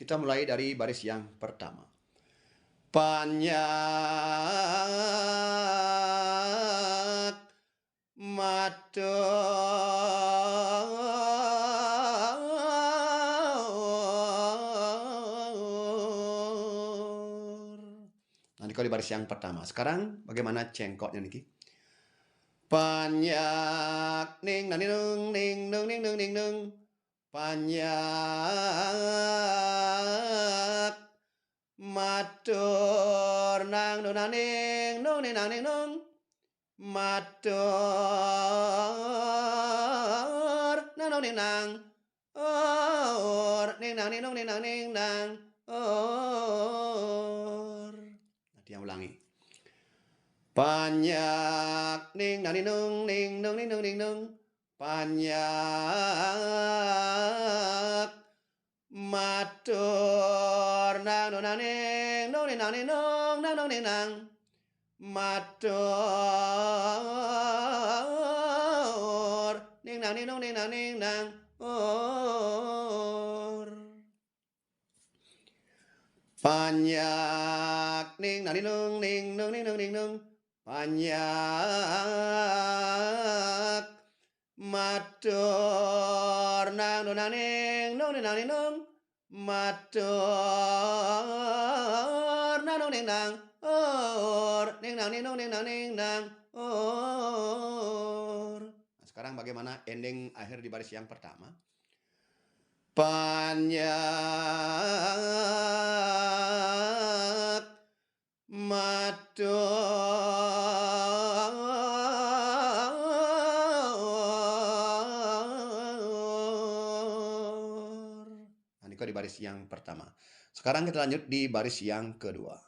Kita mulai dari baris yang pertama. Panyak matur. Nanti kalau di baris yang pertama. Sekarang bagaimana cengkoknya niki? Panyak ning nang ning ning ning ning ning ning ning. Panyak matur nang nu naning nu ning nang ning nung. Matur nang nu ning nang. Or ning nang ning nung ning nang ning nang. Or. Nanti yang ulangi. Panyak ning nang ning nung ning nung ning nung ning nung. Panyak matur nang nu naning nu ning nang ning nung nang nu ning nang. Matur ning nang ning nung ning nang ning nang. Or. Panyak ning nang ning nung ning nung ning nung ning nung. Panyak matur nang nu naning nu ning nang ning nung. Matur nang nu ning nang. Or ning nang ning nung ning nang ning nang. Or. Nah, sekarang bagaimana ending akhir di baris yang pertama? Panyak matur. Nah, ini di baris yang pertama. Sekarang kita lanjut di baris yang kedua.